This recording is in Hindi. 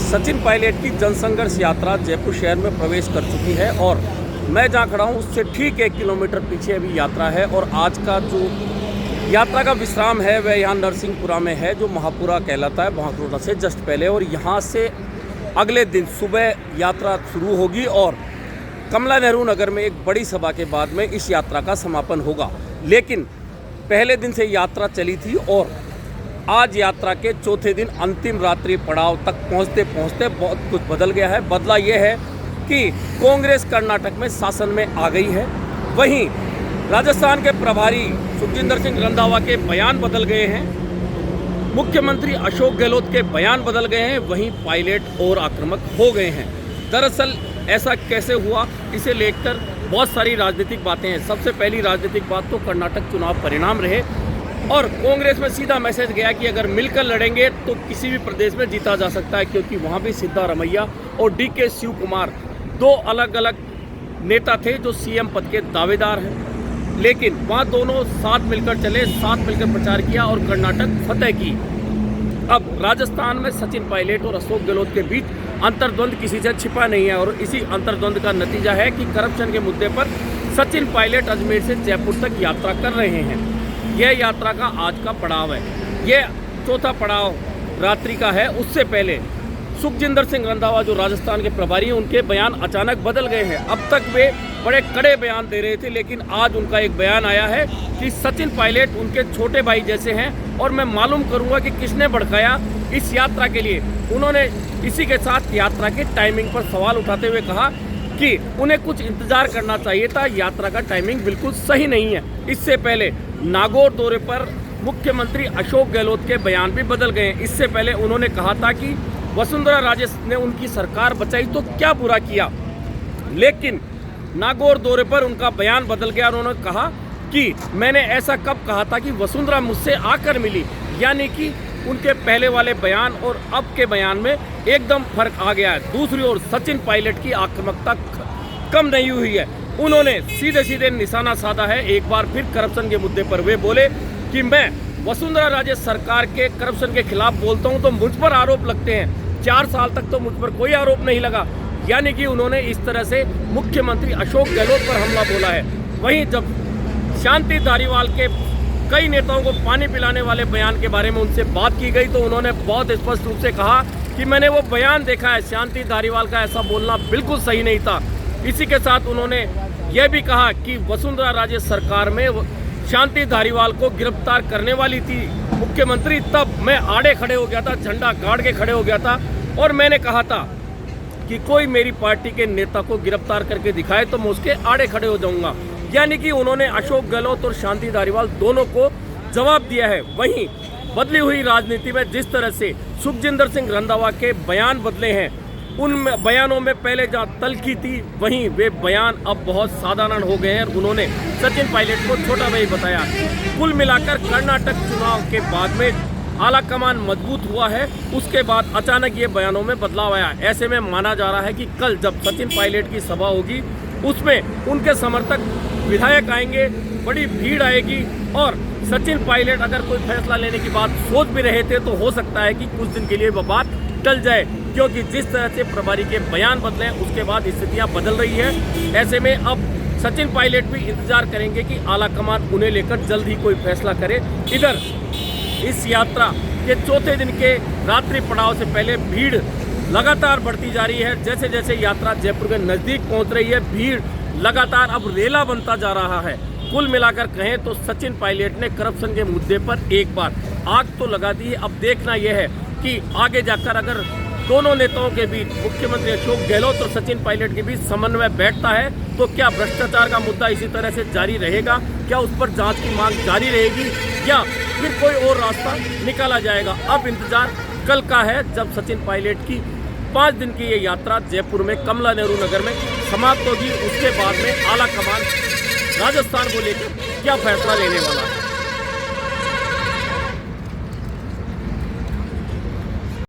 सचिन पायलट की जनसंघर्ष यात्रा जयपुर शहर में प्रवेश कर चुकी है और मैं जहाँ खड़ा हूँ उससे ठीक 1 किलोमीटर पीछे अभी यात्रा है। और आज का जो यात्रा का विश्राम है वह यहाँ नरसिंहपुरा में है, जो महापुरा कहलाता है, महापुरा से जस्ट पहले। और यहाँ से अगले दिन सुबह यात्रा शुरू होगी और कमला नेहरू नगर में एक बड़ी सभा के बाद में इस यात्रा का समापन होगा। लेकिन पहले दिन से यात्रा चली थी और आज यात्रा के चौथे दिन अंतिम रात्रि पड़ाव तक पहुंचते पहुंचते बहुत कुछ बदल गया है। बदला ये है कि कांग्रेस कर्नाटक में शासन में आ गई है, वहीं राजस्थान के प्रभारी सुखजिंदर सिंह रंधावा के बयान बदल गए हैं, मुख्यमंत्री अशोक गहलोत के बयान बदल गए हैं, वहीं पायलट और आक्रामक हो गए हैं। दरअसल ऐसा कैसे हुआ, इसे लेकर बहुत सारी राजनीतिक बातें हैं। सबसे पहली राजनीतिक बात तो कर्नाटक चुनाव परिणाम रहे और कांग्रेस में सीधा मैसेज गया कि अगर मिलकर लड़ेंगे तो किसी भी प्रदेश में जीता जा सकता है, क्योंकि वहाँ भी सिद्धारमैया और DK शिव कुमार दो अलग अलग नेता थे जो CM पद के दावेदार हैं। लेकिन वहाँ दोनों साथ मिलकर चले, साथ मिलकर प्रचार किया और कर्नाटक फतेह की। अब राजस्थान में सचिन पायलट और अशोक गहलोत के बीच अंतर्द्वंद किसी से छिपा नहीं है और इसी अंतर्द्वंद का नतीजा है कि करप्शन के मुद्दे पर सचिन पायलट अजमेर से जयपुर तक यात्रा कर रहे हैं। यह यात्रा का आज का पड़ाव है, यह चौथा पड़ाव रात्रि का है। उससे पहले सुखजिंदर सिंह रंधावा जो राजस्थान के प्रभारी हैं, उनके बयान अचानक बदल गए हैं। अब तक वे बड़े कड़े बयान दे रहे थे, लेकिन आज उनका एक बयान आया है कि सचिन पायलट उनके छोटे भाई जैसे हैं और मैं मालूम करूंगा कि किसने भड़काया इस यात्रा के लिए। उन्होंने इसी के साथ यात्रा के टाइमिंग पर सवाल उठाते हुए कहा कि उन्हें कुछ इंतजार करना चाहिए था, यात्रा का टाइमिंग बिल्कुल सही नहीं है। इससे पहले नागौर दौरे पर मुख्यमंत्री अशोक गहलोत के बयान भी बदल गए। इससे पहले उन्होंने कहा था कि वसुंधरा राजे ने उनकी सरकार बचाई तो क्या बुरा किया, लेकिन नागौर दौरे पर उनका बयान बदल गया। उन्होंने कहा कि मैंने ऐसा कब कहा था कि वसुंधरा मुझसे आकर मिली, यानी कि उनके पहले वाले बयान और अब के बयान में एकदम फर्क आ गया है। दूसरी ओर सचिन पायलट की आक्रामकता कम नहीं हुई है, उन्होंने सीधे सीधे निशाना साधा है। एक बार फिर करप्शन के मुद्दे पर वे बोले कि मैं वसुंधरा राजे सरकार के करप्शन के खिलाफ बोलता हूं तो मुझ पर आरोप लगते हैं, 4 साल तक तो मुझ पर कोई आरोप नहीं लगा। यानी कि उन्होंने इस तरह से मुख्यमंत्री अशोक गहलोत पर हमला बोला है। वहीं जब शांति धारीवाल के कई नेताओं को पानी पिलाने वाले बयान के बारे में उनसे बात की गई तो उन्होंने बहुत स्पष्ट रूप से कहा कि मैंने वो बयान देखा है, शांति धारीवाल का ऐसा बोलना बिल्कुल सही नहीं था। इसी के साथ उन्होंने यह भी कहा कि वसुंधरा राजे सरकार में शांति धारीवाल को गिरफ्तार करने वाली थी मुख्यमंत्री, तब मैं आड़े खड़े हो गया था, झंडा गाड़ के खड़े हो गया था और मैंने कहा था कि कोई मेरी पार्टी के नेता को गिरफ्तार करके दिखाए तो मैं उसके आड़े खड़े हो जाऊंगा। यानी कि उन्होंने अशोक गहलोत और शांति धारीवाल दोनों को जवाब दिया है। वहीं बदली हुई राजनीति में जिस तरह से सुखजिंदर सिंह रंधावा के बयान बदले हैं, उन बयानों में पहले जहाँ तल्खी थी वहीं वे बयान अब बहुत साधारण हो गए हैं। उन्होंने सचिन पायलट को छोटा भाई बताया। कुल मिलाकर कर्नाटक चुनाव के बाद में आला कमान मजबूत हुआ है, उसके बाद अचानक ये बयानों में बदलाव आया। ऐसे में माना जा रहा है कि कल जब सचिन पायलट की सभा होगी उसमें उनके समर्थक विधायक आएंगे, बड़ी भीड़ आएगी और सचिन पायलट अगर कोई फैसला लेने की बात सोच भी रहे थे तो हो सकता है कि कुछ दिन के लिए वह बात टल जाए, क्योंकि जिस तरह से प्रभारी के बयान बदले उसके बाद स्थितियां बदल रही है। ऐसे में अब सचिन पायलट भी इंतजार करेंगे कि आला कमान उन्हें लेकर जल्द ही कोई फैसला करे। इधर इस यात्रा के चौथे दिन के रात्रि पड़ाव से पहले भीड़ लगातार बढ़ती जा रही है। जैसे जैसे यात्रा जयपुर के नज़दीक पहुंच रही है, भीड़ लगातार अब रेला बनता जा रहा है। कुल मिलाकर कहें तो सचिन पायलट ने करप्शन के मुद्दे पर एक बार आग तो लगा दी है। अब देखना यह है कि आगे जाकर अगर दोनों नेताओं के बीच, मुख्यमंत्री अशोक गहलोत और सचिन पायलट के बीच समन्वय बैठता है तो क्या भ्रष्टाचार का मुद्दा इसी तरह से जारी रहेगा, क्या उस पर जांच की मांग जारी रहेगी या फिर कोई और रास्ता निकाला जाएगा। अब इंतजार कल का है जब सचिन पायलट की 5 दिन की ये यात्रा जयपुर में कमला नेहरू नगर में समाप्त होगी। उसके बाद में आला कमान राजस्थान को लेकर क्या फैसला लेने वाला है।